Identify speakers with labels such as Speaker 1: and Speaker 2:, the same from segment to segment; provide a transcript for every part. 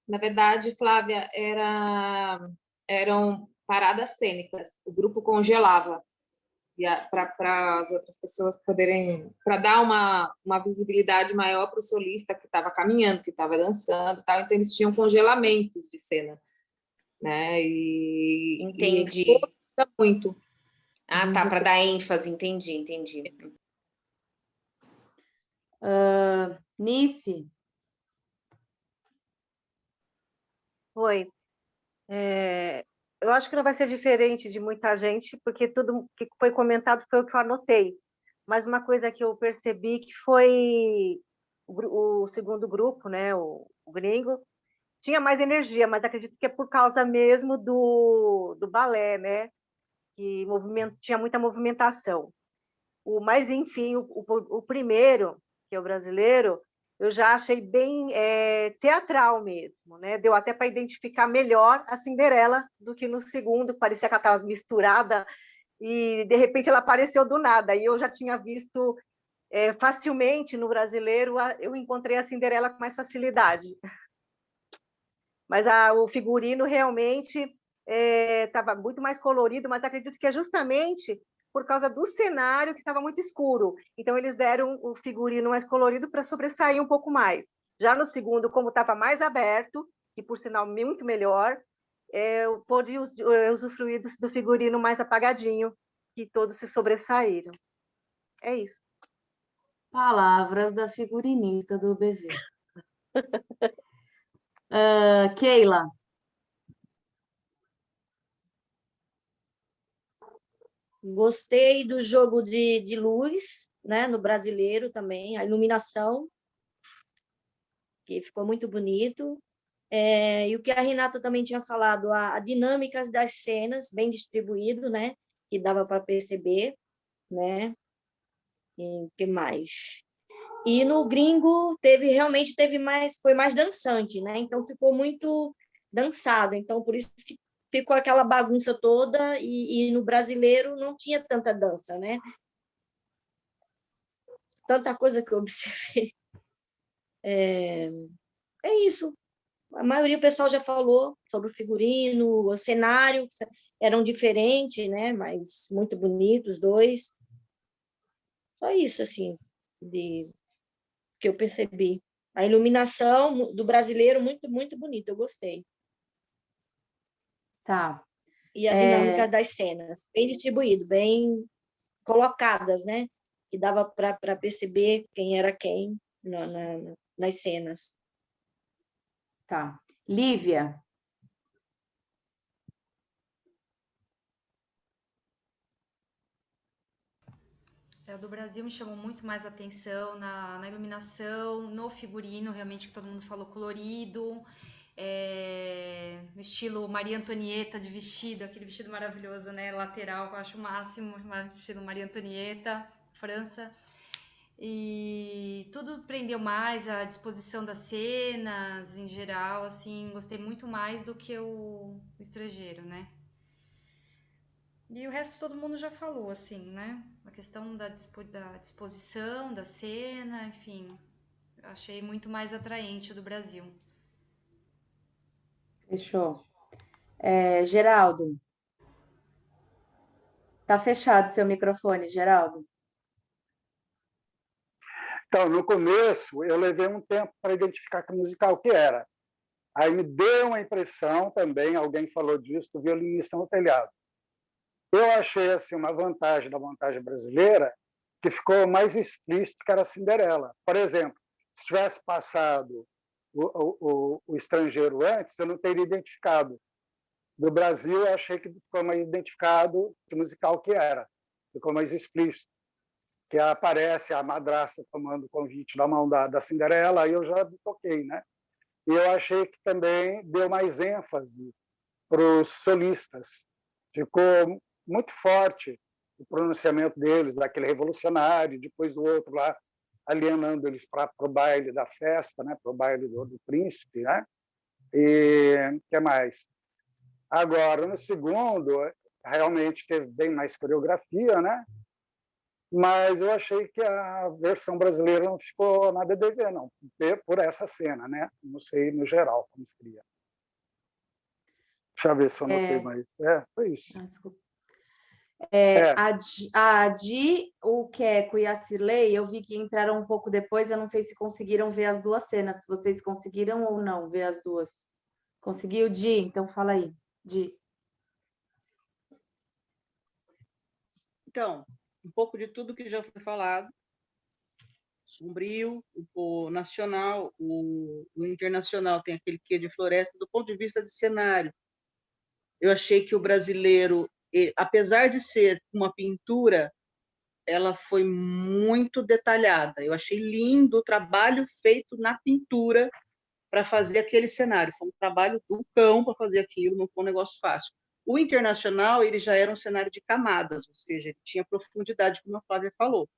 Speaker 1: Na verdade, Flávia, eram paradas cênicas. O grupo congelava para as outras pessoas poderem, para dar uma visibilidade maior para o solista que estava caminhando, que estava dançando, tal. Então eles tinham congelamentos de cena, né? E
Speaker 2: Entendi.
Speaker 1: muito.
Speaker 2: Ah, tá, para dar ênfase, entendi.
Speaker 3: Nice.
Speaker 4: Oi. Eu acho que não vai ser diferente de muita gente, porque tudo que foi comentado foi o que eu anotei. Mas uma coisa que eu percebi que foi o segundo grupo, né, o gringo, tinha mais energia, mas acredito que é por causa mesmo do balé, né, que tinha muita movimentação. Mas, enfim, o primeiro, que é o brasileiro, eu já achei bem teatral mesmo, né? Deu até para identificar melhor a Cinderela do que no segundo, parecia que ela estava misturada e, de repente, ela apareceu do nada. E eu já tinha visto facilmente no brasileiro, eu encontrei a Cinderela com mais facilidade. Mas o figurino realmente estava muito mais colorido, mas acredito que é justamente por causa do cenário que estava muito escuro. Então, eles deram o figurino mais colorido para sobressair um pouco mais. Já no segundo, como estava mais aberto, e por sinal muito melhor, eu pude usufruir do figurino mais apagadinho, que todos se sobressaíram. É isso.
Speaker 3: Palavras da figurinista do BV. Keila.
Speaker 5: Gostei do jogo de luz, né, no brasileiro também, a iluminação, que ficou muito bonito. E o que a Renata também tinha falado, a dinâmica das cenas, bem distribuído, né, que dava para perceber, né, e o que mais? E no gringo realmente foi mais dançante, né, então ficou muito dançado, então por isso que ficou aquela bagunça toda, e no brasileiro não tinha tanta dança, né? Tanta coisa que eu observei. É isso. A maioria do pessoal já falou sobre o figurino, o cenário, eram diferentes, né? Mas muito bonitos os dois. Só isso, assim, que eu percebi. A iluminação do brasileiro, muito, muito bonita, eu gostei.
Speaker 3: Tá.
Speaker 5: E a dinâmica das cenas, bem distribuído, bem colocadas, né? Que dava para perceber quem era quem nas cenas.
Speaker 3: Tá. Lívia.
Speaker 6: O do Brasil me chamou muito mais atenção na iluminação, no figurino, realmente, que todo mundo falou, colorido, no estilo Maria Antonieta de vestido, aquele vestido maravilhoso, né, lateral, que eu acho o máximo, estilo Maria Antonieta, França. E tudo prendeu mais, a disposição das cenas, em geral, assim, gostei muito mais do que o estrangeiro, né. E o resto todo mundo já falou, assim, né? A questão da disposição, da cena, enfim. Achei muito mais atraente o do Brasil.
Speaker 3: Fechou. Geraldo. Tá fechado seu microfone, Geraldo.
Speaker 7: Então, no começo, eu levei um tempo para identificar que musical que era. Aí me deu uma impressão também, alguém falou disso, do violinista no telhado. Eu achei assim, uma vantagem da montagem brasileira, que ficou mais explícito que era a Cinderela. Por exemplo, se tivesse passado o estrangeiro antes, eu não teria identificado. Do Brasil, eu achei que ficou mais identificado que musical que era. Ficou mais explícito. Que aparece a madrasta tomando o convite da mão da Cinderela, aí eu já me toquei, né? E eu achei que também deu mais ênfase para os solistas. Ficou muito forte o pronunciamento deles, daquele revolucionário, depois o outro lá alienando eles para o baile da festa, né? Para o baile do príncipe, né? E o que mais? Agora, no segundo, realmente teve bem mais coreografia, né? mas eu achei que a versão brasileira não ficou nada a dever, não, por essa cena, né? Não sei no geral como seria. Deixa eu ver se eu notei mais. Foi isso.
Speaker 3: Desculpa. A Di, o Queco e a Cirlei, eu vi que entraram um pouco depois, eu não sei se conseguiram ver as duas cenas, se vocês conseguiram ou não ver as duas. Conseguiu, Di? Então fala aí, Di.
Speaker 8: Então, um pouco de tudo que já foi falado. Sombrio, o nacional, o internacional tem aquele quê de floresta. Do ponto de vista de cenário, eu achei que o brasileiro, apesar de ser uma pintura, ela foi muito detalhada. Eu achei lindo o trabalho feito na pintura para fazer aquele cenário. Foi um trabalho do cão para fazer aquilo, não foi um negócio fácil. O internacional, ele já era um cenário de camadas, ou seja, ele tinha profundidade, como a Flávia falou.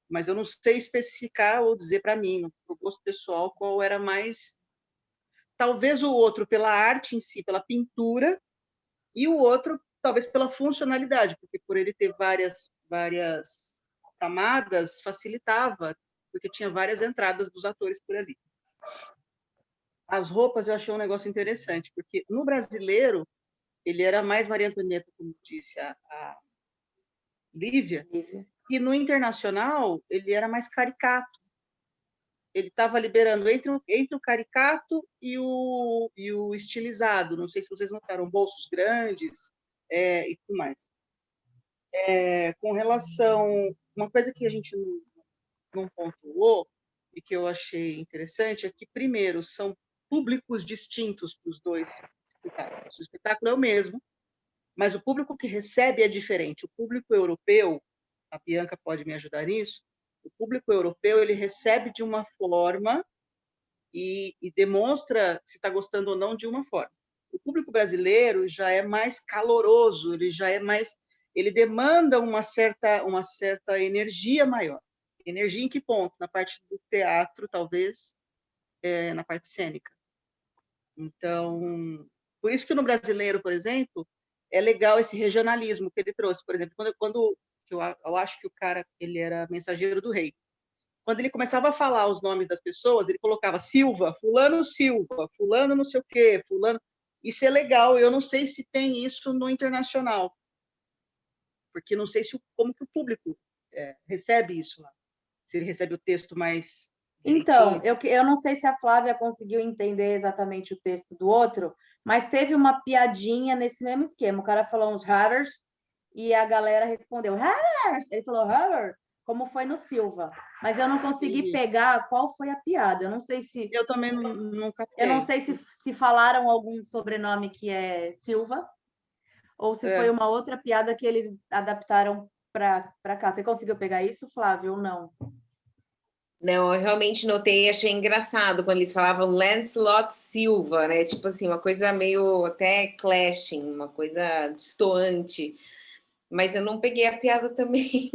Speaker 8: Mas eu não sei especificar ou dizer para mim, no gosto pessoal, qual era mais... Talvez o outro pela arte em si, pela pintura, e o outro talvez pela funcionalidade, porque por ele ter várias camadas, facilitava, porque tinha várias entradas dos atores por ali. As roupas eu achei um negócio interessante, porque no brasileiro, ele era mais Maria Antonieta, como disse a Lívia, e no internacional, ele era mais caricato. Ele estava liberando entre o caricato e o estilizado. Não sei se vocês notaram, bolsos grandes e tudo mais. Com relação... Uma coisa que a gente não pontuou e que eu achei interessante é que, primeiro, são públicos distintos para os dois espetáculos. O espetáculo é o mesmo, mas o público que recebe é diferente. O público europeu, a Bianca pode me ajudar nisso, o público europeu ele recebe de uma forma e demonstra se está gostando ou não de uma forma. O público brasileiro já é mais caloroso, ele demanda uma certa energia maior. Energia em que ponto? Na parte do teatro, talvez, na parte cênica. Então, por isso que no brasileiro, por exemplo, é legal esse regionalismo que ele trouxe. Por exemplo, quando eu acho que o cara ele era mensageiro do rei. Quando ele começava a falar os nomes das pessoas, ele colocava Silva, fulano não sei o quê, fulano. Isso é legal. Eu não sei se tem isso no internacional, porque não sei como que o público recebe isso lá. Se ele recebe o texto mais...
Speaker 3: Então, eu não sei se a Flávia conseguiu entender exatamente o texto do outro, mas teve uma piadinha nesse mesmo esquema. O cara falou uns havers e a galera respondeu havers. Ele falou havers, como foi no Silva. Mas eu não consegui pegar qual foi a piada. Eu não sei se...
Speaker 8: Eu também não captei.
Speaker 3: Eu não sei se falaram algum sobrenome que é Silva ou se foi uma outra piada que eles adaptaram para cá. Você conseguiu pegar isso, Flávio, ou não?
Speaker 2: Não, eu realmente notei e achei engraçado quando eles falavam Lancelot Silva, né? Tipo assim, uma coisa meio até clashing, uma coisa destoante. Mas eu não peguei a piada também.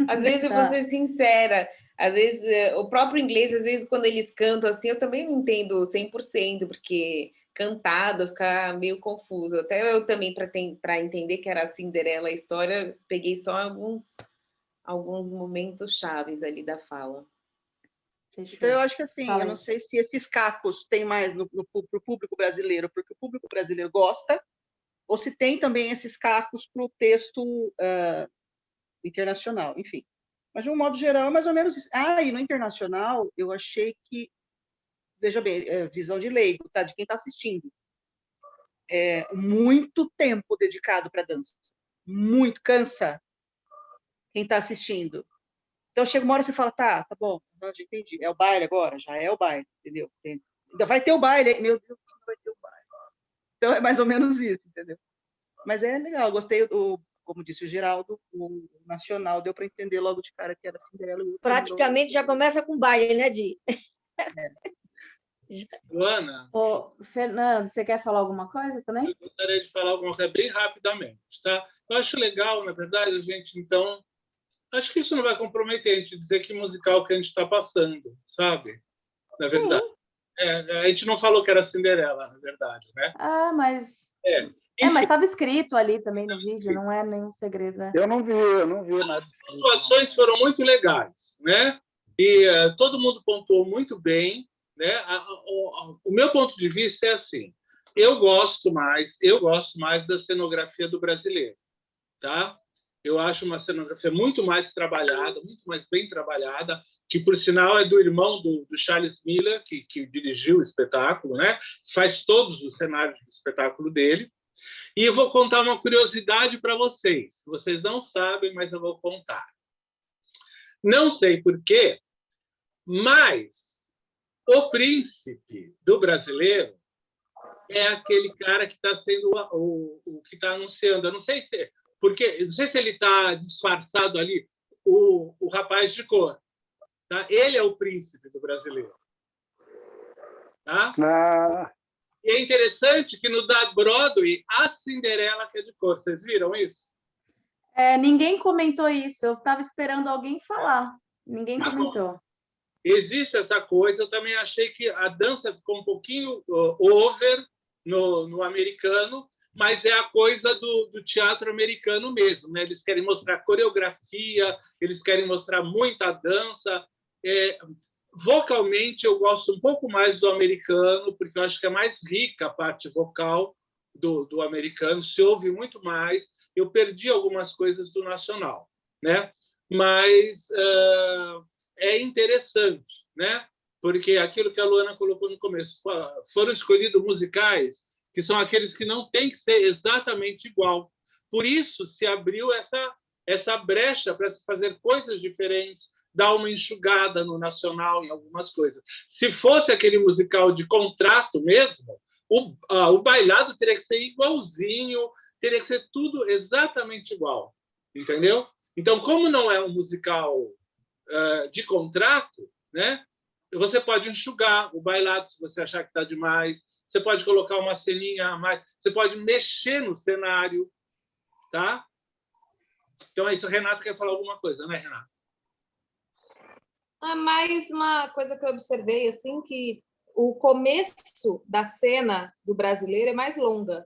Speaker 2: Às vezes, eu vou ser sincera, às vezes, o próprio inglês, às vezes, quando eles cantam assim, eu também não entendo 100%, porque cantado fica meio confuso. Até eu também, para entender que era a Cinderela a história, peguei só alguns momentos chaves ali da fala.
Speaker 3: Fechou.
Speaker 8: Então, eu acho que assim, eu não sei se esses cacos tem mais pro público brasileiro, porque o público brasileiro gosta, ou se tem também esses cacos para o texto internacional, enfim. Mas, de um modo geral, é mais ou menos isso. E no internacional, eu achei que, veja bem, visão de leigo, tá? De quem está assistindo. Muito tempo dedicado para dança. Muito, cansa quem está assistindo. Então, chega uma hora e você fala, tá bom, já entendi. É o baile agora? Já é o baile, entendeu? Ainda vai ter o baile. Meu Deus, vai ter o baile. Então, é mais ou menos isso, entendeu? Mas é legal, gostei, como disse o Geraldo, o nacional deu para entender logo de cara que era Cinderela.
Speaker 5: Praticamente já começa com baile, né, Di?
Speaker 9: Luana?
Speaker 3: Fernando, você quer falar alguma coisa também?
Speaker 9: Eu gostaria de falar alguma coisa bem rapidamente, tá? Eu acho legal, na verdade, a gente, então... Acho que isso não vai comprometer a gente dizer que musical que a gente está passando, sabe? Na verdade. A gente não falou que era Cinderela, na verdade, né?
Speaker 3: Mas... Mas estava escrito ali também no vídeo, não é nenhum segredo, né?
Speaker 7: Eu não vi nada escrito.
Speaker 9: As pontuações foram muito legais, né? E todo mundo pontuou muito bem, né? O meu ponto de vista é assim: eu gosto mais da cenografia do brasileiro, tá? Eu acho uma cenografia muito mais trabalhada, muito mais bem trabalhada, que, por sinal, é do irmão do Charles Miller, que dirigiu o espetáculo, né? Faz todos os cenários do espetáculo dele. E eu vou contar uma curiosidade para vocês. Vocês não sabem, mas eu vou contar. Não sei por quê, mas o príncipe do brasileiro é aquele cara que está sendo o que está anunciando. Eu não sei se ele está disfarçado ali, o rapaz de cor. Tá? Ele é o príncipe do brasileiro. Tá? E é interessante que no da Broadway, a Cinderela que é de cor. Vocês viram isso?
Speaker 3: Ninguém comentou isso. Eu estava esperando alguém falar. Ninguém comentou.
Speaker 9: Existe essa coisa. Eu também achei que a dança ficou um pouquinho over no americano, mas é a coisa do teatro americano mesmo, né? Eles querem mostrar coreografia, eles querem mostrar muita dança. Vocalmente, eu gosto um pouco mais do americano, porque eu acho que é mais rica a parte vocal do americano, se ouve muito mais. Eu perdi algumas coisas do nacional, né? Mas é interessante, né? Porque aquilo que a Luana colocou no começo, foram escolhidos musicais que são aqueles que não têm que ser exatamente igual. Por isso se abriu essa brecha para se fazer coisas diferentes, dar uma enxugada no nacional em algumas coisas. Se fosse aquele musical de contrato mesmo, o bailado teria que ser igualzinho, teria que ser tudo exatamente igual, entendeu? Então, como não é um musical de contrato, né? Você pode enxugar o bailado se você achar que está demais, você pode colocar uma ceninha a mais, você pode mexer no cenário, tá? Então, é isso. Renato quer falar alguma coisa, né, Renato?
Speaker 1: Mais uma coisa que eu observei, assim, que o começo da cena do brasileiro é mais longa.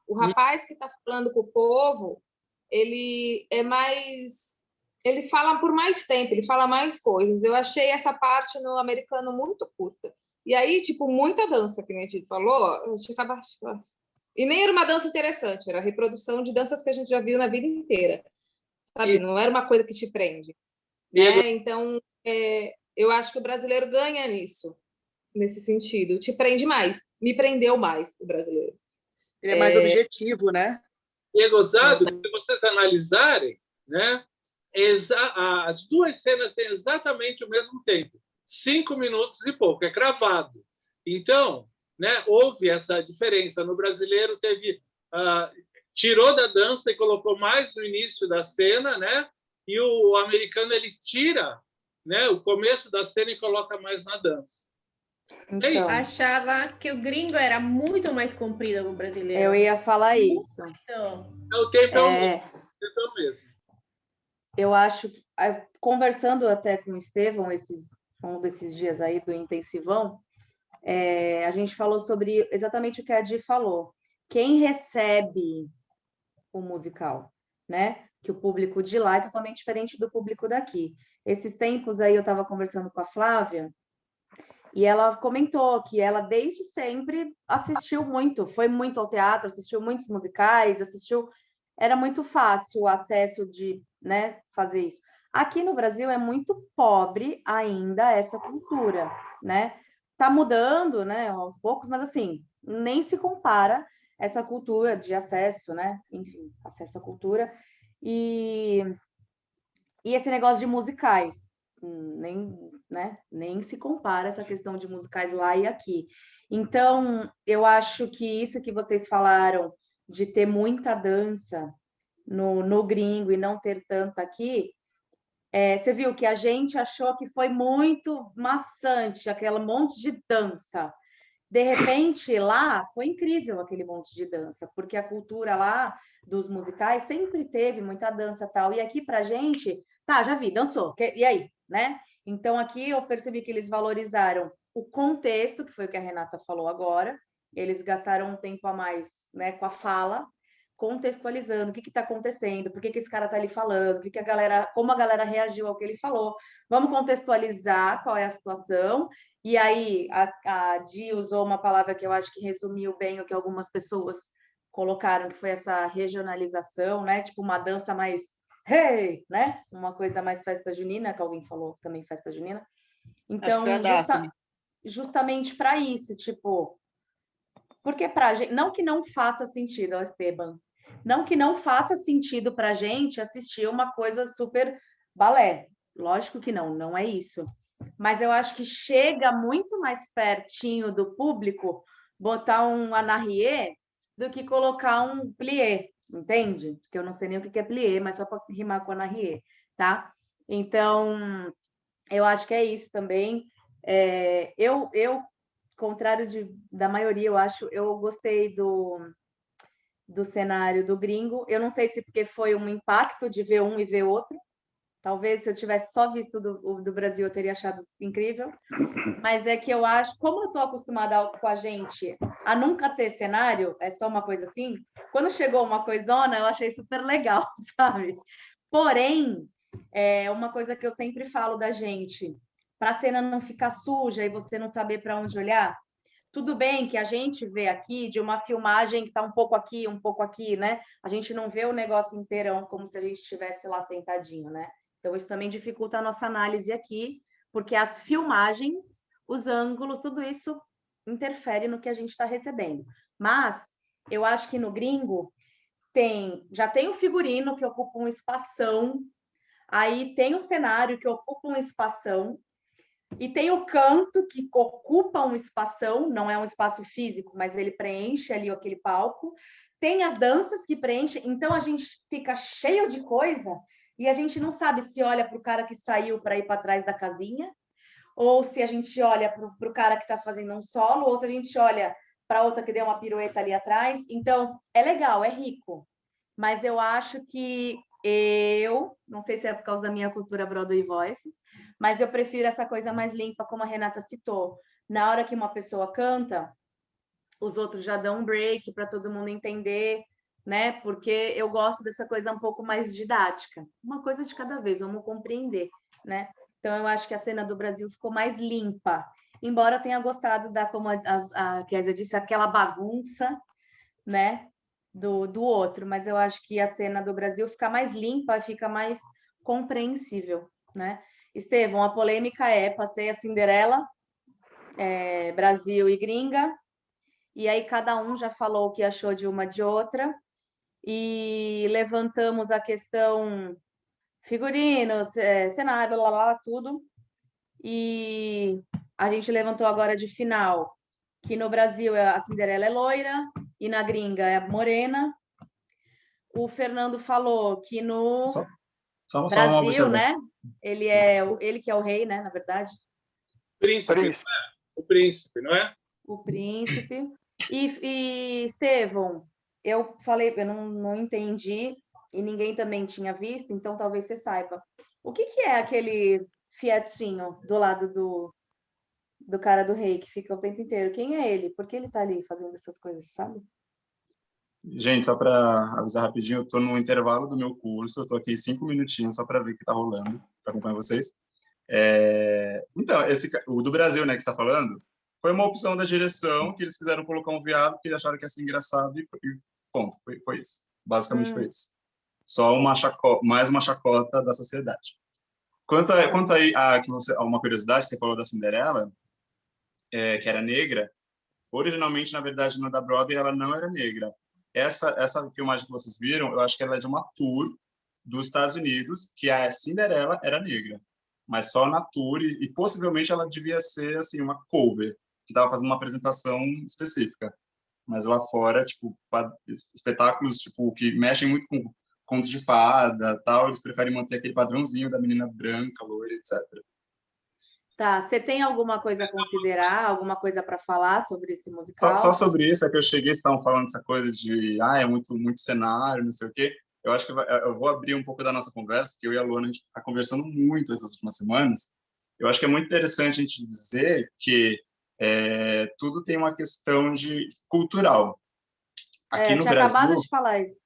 Speaker 1: O rapaz que está falando com o povo, ele é mais... Ele fala por mais tempo, ele fala mais coisas. Eu achei essa parte no americano muito curta. E aí, tipo, muita dança, que a gente falou, e nem era uma dança interessante, era a reprodução de danças que a gente já viu na vida inteira. Sabe? Não era uma coisa que te prende. Né? Então, eu acho que o brasileiro ganha nisso, nesse sentido. Te prende mais. Me prendeu mais, o brasileiro.
Speaker 8: Ele é mais objetivo, né?
Speaker 9: E é gozado, se vocês analisarem, né? As duas cenas têm exatamente o mesmo tempo. 5 minutos e pouco, é cravado. Então, né, houve essa diferença. No brasileiro, tirou da dança e colocou mais no início da cena, né? E o americano ele tira, né, o começo da cena e coloca mais na dança.
Speaker 10: Então, achava que o gringo era muito mais comprido que o brasileiro.
Speaker 3: Eu ia falar isso.
Speaker 9: O tempo é o mesmo.
Speaker 3: Eu acho que, conversando até com o Estevão, um desses dias aí do intensivão, a gente falou sobre exatamente o que a Di falou. Quem recebe o musical, né? Que o público de lá é totalmente diferente do público daqui. Esses tempos aí eu estava conversando com a Flávia e ela comentou que ela desde sempre assistiu muito, foi muito ao teatro, assistiu muitos musicais, era muito fácil o acesso de, né, fazer isso. Aqui no Brasil é muito pobre ainda essa cultura, né? Tá mudando, né, aos poucos, mas assim, nem se compara essa cultura de acesso, né? Enfim, acesso à cultura. E esse negócio de musicais, nem se compara essa questão de musicais lá e aqui. Então, eu acho que isso que vocês falaram de ter muita dança no gringo e não ter tanta aqui, você viu que a gente achou que foi muito maçante, aquele monte de dança. De repente, lá, foi incrível aquele monte de dança, porque a cultura lá dos musicais sempre teve muita dança e tal. E aqui, pra gente, já vi, dançou. E aí, né? Então, aqui eu percebi que eles valorizaram o contexto, que foi o que a Renata falou agora, eles gastaram um tempo a mais, né, com a fala, contextualizando o que está acontecendo, por que esse cara está ali falando, como a galera reagiu ao que ele falou. Vamos contextualizar qual é a situação. E aí a Di usou uma palavra que eu acho que resumiu bem o que algumas pessoas colocaram, que foi essa regionalização, né? Tipo uma dança mais hey, né? Uma coisa mais festa junina, que alguém falou também festa junina. Então, justamente para isso, tipo, porque pra gente, não que não faça sentido, Esteban, não que não faça sentido para a gente assistir uma coisa super balé. Lógico que não, não é isso. Mas eu acho que chega muito mais pertinho do público botar um anarrié do que colocar um plié, entende? Porque eu não sei nem o que é plié, mas só para rimar com anarrié, tá? Então, eu acho que é isso também. Eu contrário da maioria, eu gostei do cenário do gringo. Eu não sei se porque foi um impacto de ver um e ver outro. Talvez se eu tivesse só visto do Brasil, eu teria achado incrível. Mas é que eu acho, como eu estou acostumada com a gente a nunca ter cenário, é só uma coisa assim, quando chegou uma coisona, eu achei super legal, sabe? Porém, é uma coisa que eu sempre falo da gente, para a cena não ficar suja e você não saber para onde olhar, tudo bem que a gente vê aqui de uma filmagem que está um pouco aqui, né? A gente não vê o negócio inteirão como se a gente estivesse lá sentadinho, né? Então, isso também dificulta a nossa análise aqui, porque as filmagens, os ângulos, tudo isso interfere no que a gente está recebendo. Mas eu acho que no gringo já tem o figurino que ocupa um espação, aí tem o cenário que ocupa um espação, e tem o canto que ocupa um espação, não é um espaço físico, mas ele preenche ali aquele palco. Tem as danças que preenchem, então a gente fica cheio de coisa e a gente não sabe se olha para o cara que saiu para ir para trás da casinha, ou se a gente olha para o cara que está fazendo um solo, ou se a gente olha para outra que deu uma pirueta ali atrás. Então, é legal, é rico. Mas eu acho que não sei se é por causa da minha cultura Broadway Voices, mas eu prefiro essa coisa mais limpa, como a Renata citou. Na hora que uma pessoa canta, os outros já dão um break para todo mundo entender, né? Porque eu gosto dessa coisa um pouco mais didática. Uma coisa de cada vez, vamos compreender, né? Então, eu acho que a cena do Brasil ficou mais limpa. Embora eu tenha gostado da, como a Kézia disse, aquela bagunça, né? Do outro, mas eu acho que a cena do Brasil fica mais limpa, fica mais compreensível, né? Estevão, a polêmica passei a Cinderela, Brasil e gringa, e aí cada um já falou o que achou de uma de outra, e levantamos a questão figurinos, cenário, tudo, e a gente levantou agora de final que no Brasil a Cinderela é loira e na gringa é morena. O Fernando falou que no Brasil, né? Ele que é o rei, né? Na verdade.
Speaker 9: Príncipe. O príncipe, não é?
Speaker 3: O príncipe. E Estevão, eu falei, eu não entendi e ninguém também tinha visto, então talvez você saiba. O que é aquele Fiatinho do lado do cara do rei que fica o tempo inteiro? Quem é ele? Por que ele tá ali fazendo essas coisas, sabe?
Speaker 11: Gente, só para avisar rapidinho, eu tô no intervalo do meu curso, eu tô aqui 5 minutinhos só para ver o que tá rolando, para acompanhar vocês. Então, o do Brasil, né, que você tá falando, foi uma opção da direção que eles quiseram colocar um viado que eles acharam que ia ser engraçado e ponto, foi isso. Basicamente foi isso. Só mais uma chacota da sociedade. Quanto aí uma curiosidade, você falou da Cinderela, que era negra, originalmente, na verdade, no da Broadway, ela não era negra. Essa filmagem que vocês viram, eu acho que ela é de uma tour dos Estados Unidos, que a Cinderela era negra, mas só na tour, e possivelmente ela devia ser assim, uma cover, que estava fazendo uma apresentação específica. Mas lá fora, tipo, espetáculos tipo, que mexem muito com contos de fada, tal, eles preferem manter aquele padrãozinho da menina branca, loira, etc.
Speaker 3: Tá, você tem alguma coisa a considerar, alguma coisa para falar sobre esse musical?
Speaker 11: Só sobre isso, é que eu cheguei, estavam falando essa coisa de, é muito cenário, não sei o quê. Eu acho que eu vou abrir um pouco da nossa conversa, que eu e a Luana, a gente está conversando muito essas últimas semanas. Eu acho que é muito interessante a gente dizer que tudo tem uma questão de cultural. Aqui
Speaker 3: Eu
Speaker 11: no
Speaker 3: tinha
Speaker 11: Brasil,
Speaker 3: acabado de falar isso.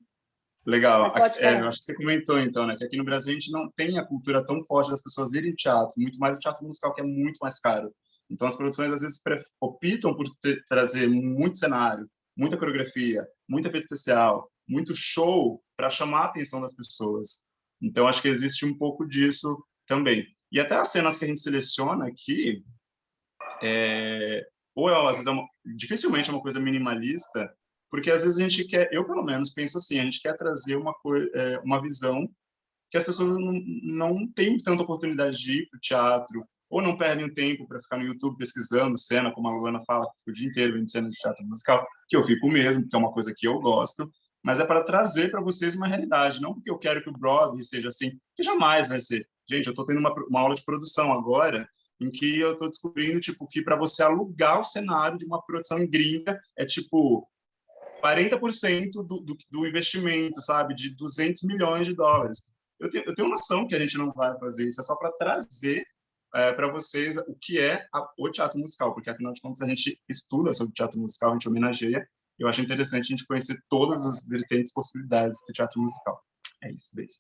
Speaker 11: legal.
Speaker 3: Mas pode falar.
Speaker 11: Eu acho que você comentou, então, né, que aqui no Brasil a gente não tem a cultura tão forte das pessoas irem teatro, muito mais o teatro musical, que é muito mais caro. Então, as produções, às vezes, optam por trazer muito cenário, muita coreografia, muito efeito especial, muito show para chamar a atenção das pessoas. Então, acho que existe um pouco disso também. E até as cenas que a gente seleciona aqui, às vezes, dificilmente é uma coisa minimalista, porque às vezes a gente quer, eu pelo menos penso assim, a gente quer trazer uma visão que as pessoas não têm tanta oportunidade de ir para o teatro, ou não perdem o tempo para ficar no YouTube pesquisando cena, como a Luana fala, que fica o dia inteiro vendo cena de teatro musical, que eu fico mesmo, porque é uma coisa que eu gosto, mas é para trazer para vocês uma realidade, não porque eu quero que o Broadway seja assim, que jamais vai ser. Gente, eu estou tendo uma aula de produção agora, em que eu estou descobrindo que para você alugar o cenário de uma produção gringa é 40% do investimento, sabe, de 200 milhões de dólares. Eu tenho noção que a gente não vai fazer isso, é só para trazer para vocês o que é o teatro musical, porque, afinal de contas, a gente estuda sobre teatro musical, a gente homenageia, e eu acho interessante a gente conhecer todas as vertentes possibilidades do teatro musical. É isso, beijo.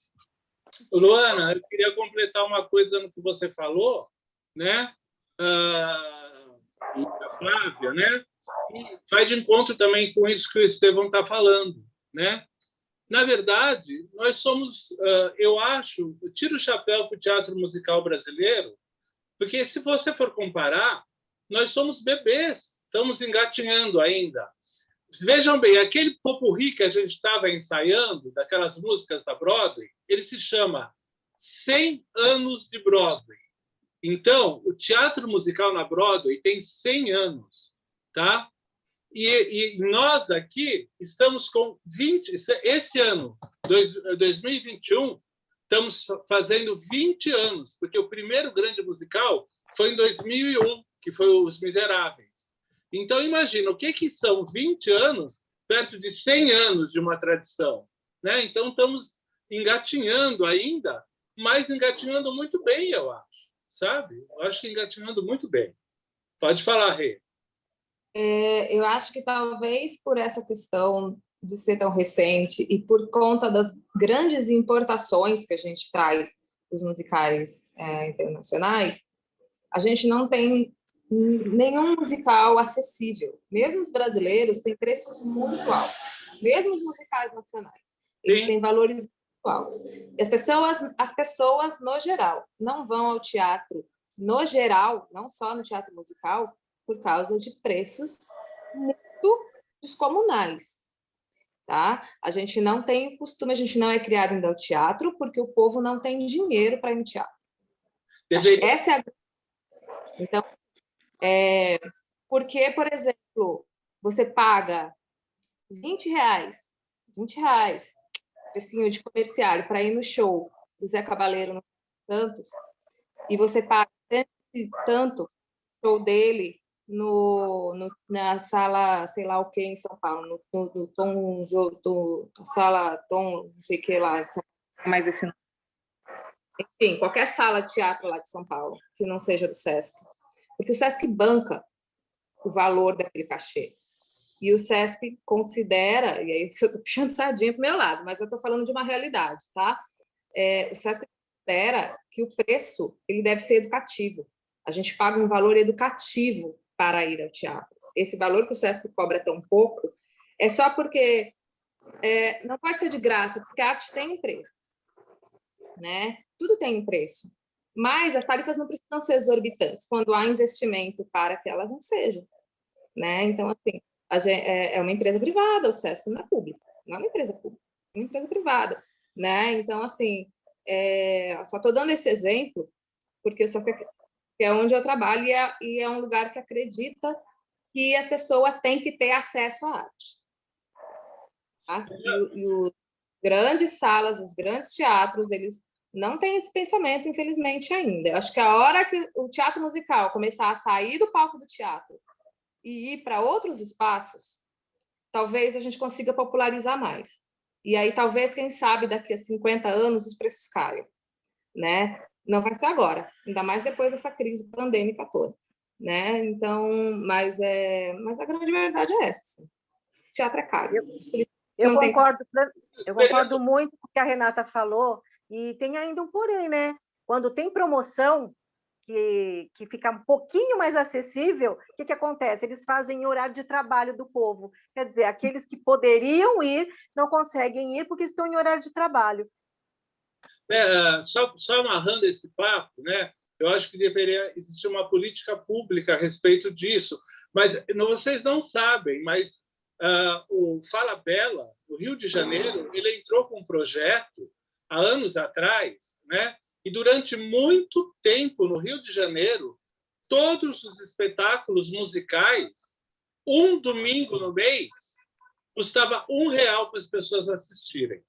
Speaker 9: Luana, eu queria completar uma coisa no que você falou, né? A Flávia, né? E vai de encontro também com isso que o Estevão está falando, né? Na verdade, nós somos, eu tiro o chapéu para o teatro musical brasileiro, porque se você for comparar, nós somos bebês, estamos engatinhando ainda. Vejam bem, aquele popurrí que a gente estava ensaiando, daquelas músicas da Broadway, ele se chama 100 anos de Broadway. Então, o teatro musical na Broadway tem 100 anos, tá? E nós aqui estamos com 20... Esse ano, 2021, estamos fazendo 20 anos, porque o primeiro grande musical foi em 2001, que foi Os Miseráveis. Então, imagina, o que são 20 anos perto de 100 anos de uma tradição, né? Então, estamos engatinhando ainda, mas engatinhando muito bem, eu acho, sabe? Eu acho que engatinhando muito bem. Pode falar, Rê.
Speaker 1: Eu acho que talvez por essa questão de ser tão recente e por conta das grandes importações que a gente traz dos musicais internacionais, a gente não tem nenhum musical acessível. Mesmo os brasileiros têm preços muito altos. Mesmo os musicais nacionais, eles têm valores muito altos. E as pessoas, no geral, não vão ao teatro, no geral, não só no teatro musical, por causa de preços muito descomunais. Tá? A gente não tem o costume, a gente não é criado ainda ao teatro, porque o povo não tem dinheiro para ir no teatro. Essa é a... Então, porque, por exemplo, você paga R$20, precinho de comerciário, para ir no show do Zé Cabaleiro no Santos, e você paga tanto show dele na sala, sei lá o que, em São Paulo, no Tom, sala Tom, não sei o que lá, mais esse nome. Enfim, qualquer sala de teatro lá de São Paulo, que não seja do Sesc. Porque o Sesc banca o valor daquele cachê. E o Sesc considera, e aí eu estou puxando sardinha para o meu lado, mas eu estou falando de uma realidade, tá? O Sesc considera que o preço ele deve ser educativo. A gente paga um valor educativo para ir ao teatro. Esse valor que o Sesc cobra tão pouco é só porque não pode ser de graça, porque a arte tem um preço, né? Tudo tem um preço, mas as tarifas não precisam ser exorbitantes quando há investimento para que elas não sejam, né? Então, assim, é uma empresa privada, o Sesc não é público, não é uma empresa pública, é uma empresa privada, né? Então, assim, só estou dando esse exemplo porque o Sesc é onde eu trabalho e é um lugar que acredita que as pessoas têm que ter acesso à arte. Tá? E os grandes salas, os grandes teatros, eles não têm esse pensamento, infelizmente, ainda. Eu acho que a hora que o teatro musical começar a sair do palco do teatro e ir para outros espaços, talvez a gente consiga popularizar mais. E aí, talvez, quem sabe, daqui a 50 anos, os preços caiam, né? Não vai ser agora, ainda mais depois dessa crise pandêmica toda. né? Então, mas a grande verdade é essa. Assim. Teatro é caro.
Speaker 4: Eu concordo muito com o que a Renata falou, e tem ainda um porém, né? Quando tem promoção que fica um pouquinho mais acessível, o que acontece? Eles fazem em horário de trabalho do povo. Quer dizer, aqueles que poderiam ir não conseguem ir porque estão em horário de trabalho.
Speaker 9: Só amarrando esse papo, né? Eu acho que deveria existir uma política pública a respeito disso. Mas vocês não sabem, mas o Fala Bela, no Rio de Janeiro, ele entrou com um projeto há anos atrás, né? E durante muito tempo, no Rio de Janeiro, todos os espetáculos musicais, um domingo no mês, custava R$1 para as pessoas assistirem.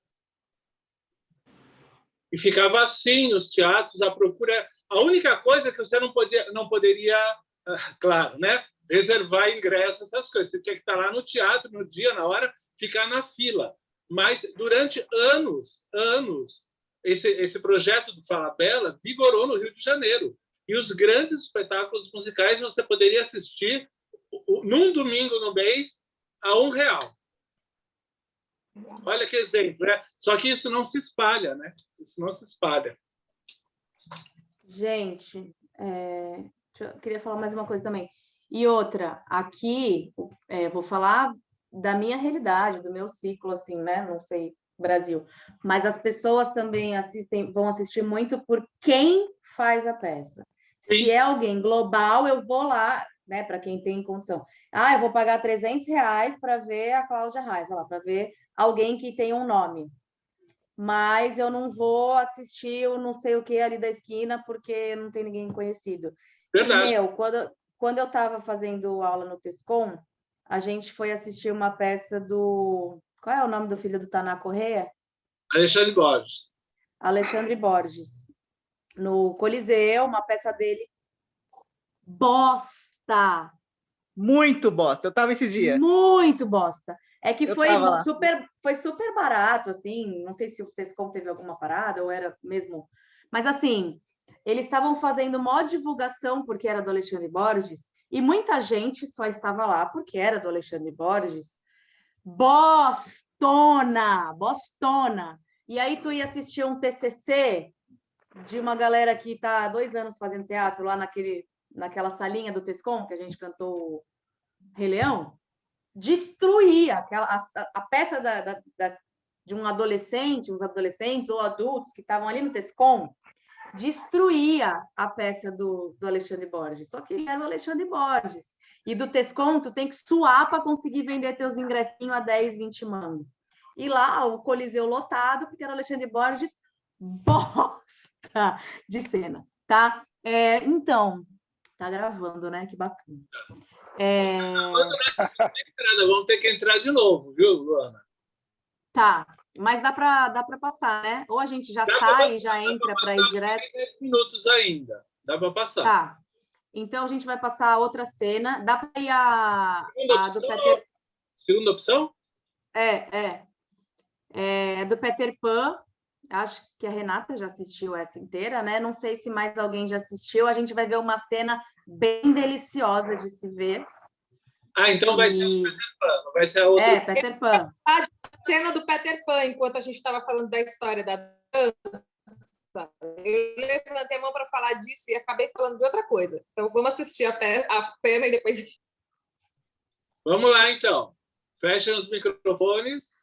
Speaker 9: E ficava assim os teatros, a procura... A única coisa é que você não poderia, claro, né? Reservar ingressos, essas coisas. Você tinha que estar lá no teatro, no dia, na hora, ficar na fila. Mas, durante anos, esse projeto do Fala Bela vigorou no Rio de Janeiro. E os grandes espetáculos musicais você poderia assistir num domingo no mês a R$1. Olha que exemplo, né? Só que isso não se espalha, né? Isso não se espalha.
Speaker 3: Gente, eu queria falar mais uma coisa também. E outra, aqui, vou falar da minha realidade, do meu ciclo, assim, né? Não sei, Brasil. Mas as pessoas também vão assistir muito por quem faz a peça. Sim. Se é alguém global, eu vou lá, né? Para quem tem condição. Eu vou pagar R$300 para ver a Cláudia Raia, para ver alguém que tem um nome. Mas eu não vou assistir o não sei o que ali da esquina porque não tem ninguém conhecido. Verdade. E, quando eu estava fazendo aula no Tescom, a gente foi assistir uma peça do... Qual é o nome do filho do Taná Correia?
Speaker 9: Alexandre Borges.
Speaker 3: Alexandre Borges. No Coliseu, uma peça dele. Bosta!
Speaker 12: Muito bosta. Eu estava esse dia.
Speaker 3: Muito bosta. É que foi super barato, assim. Não sei se o Tescom teve alguma parada ou era mesmo... Mas, assim, eles estavam fazendo maior divulgação porque era do Alexandre Borges e muita gente só estava lá porque era do Alexandre Borges. Bostona! E aí tu ia assistir um TCC de uma galera que está há 2 anos fazendo teatro lá naquela salinha do Tescom, que a gente cantou Rei Leão, destruía a peça de um adolescente, uns adolescentes ou adultos que estavam ali no Tescom, destruía a peça do Alexandre Borges. Só que ele era o Alexandre Borges. E do Tescom, tu tem que suar para conseguir vender teus ingressinhos a 10, 20 mangos. E lá, o Coliseu lotado, porque era o Alexandre Borges, bosta de cena, tá? Então, tá gravando, né? Que bacana.
Speaker 9: Vamos ter que entrar de novo, viu, Luana?
Speaker 3: Tá, mas dá para passar, né? Ou a gente já sai e já entra para ir direto.
Speaker 9: Tem 10 minutos ainda, dá para passar.
Speaker 3: Tá, então a gente vai passar a outra cena. Dá para ir a do Peter...
Speaker 9: Segunda opção?
Speaker 3: Do Peter Pan. Acho que a Renata já assistiu essa inteira, né? Não sei se mais alguém já assistiu. A gente vai ver uma cena bem deliciosa de se ver.
Speaker 9: Então vai ser o Peter Pan, não vai ser a outra.
Speaker 3: Peter Pan.
Speaker 1: A cena do Peter Pan, enquanto a gente estava falando da história da dança, eu levantei a mão para falar disso e acabei falando de outra coisa. Então vamos assistir a cena e depois...
Speaker 9: Vamos lá, então. Fechem os microfones.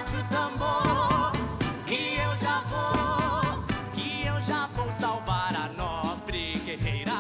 Speaker 13: bate o tambor, que eu já vou salvar a nobre guerreira.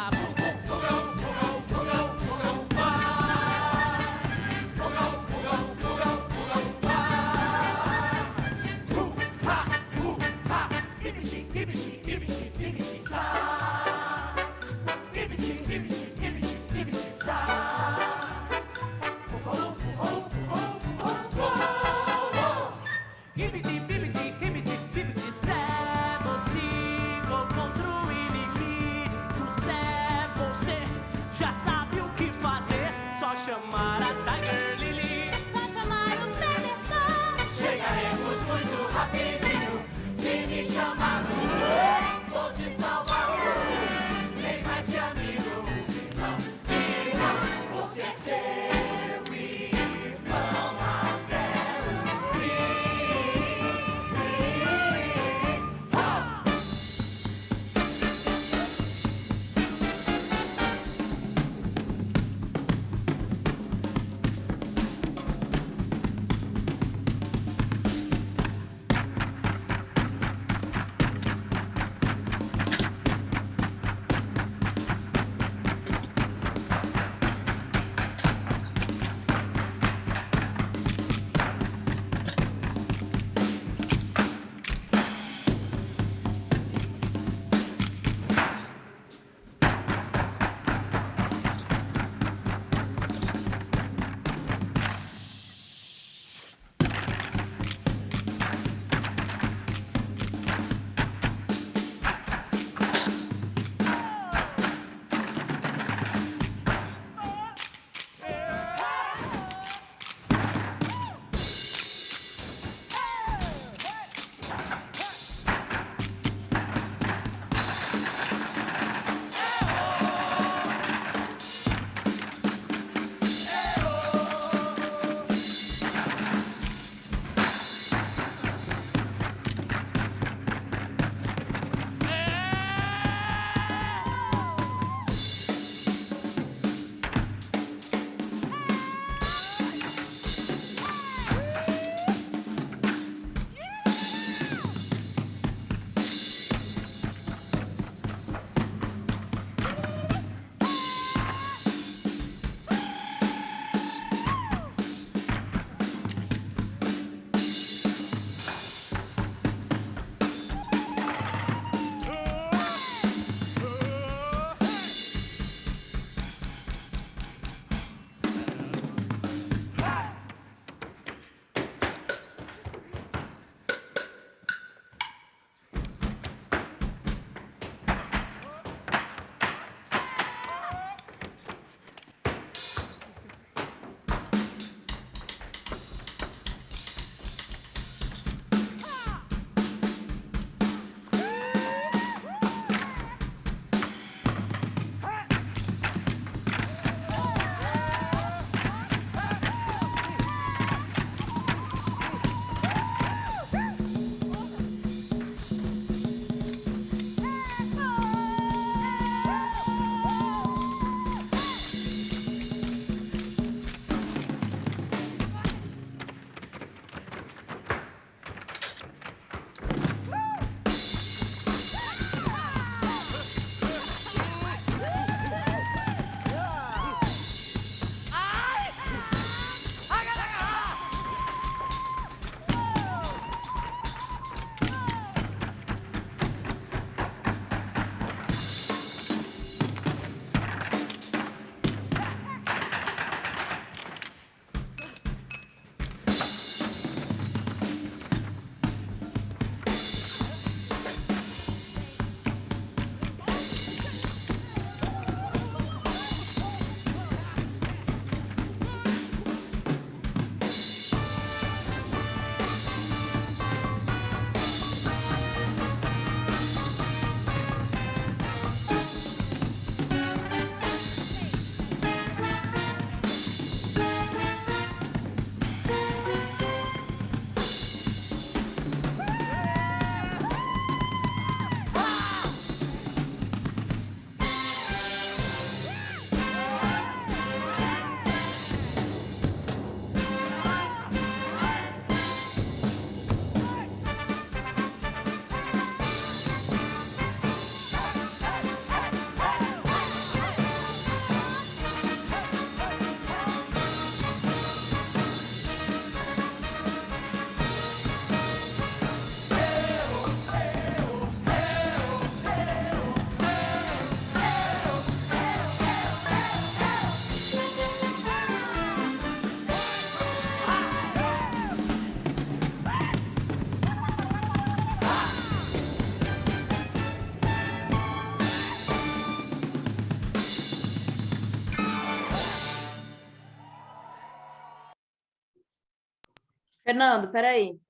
Speaker 3: Fernando, peraí.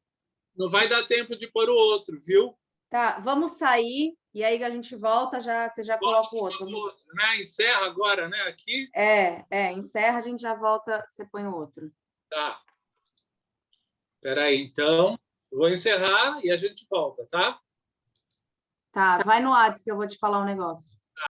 Speaker 9: Não vai dar tempo de pôr o outro, viu?
Speaker 3: Tá, vamos sair e aí a gente volta, você já coloca o outro.
Speaker 9: Né? Encerra agora, né? Aqui.
Speaker 3: Encerra, a gente já volta, você põe o outro.
Speaker 9: Tá. Espera aí, então. Vou encerrar e a gente volta, tá?
Speaker 3: Tá, vai no WhatsApp que eu vou te falar um negócio.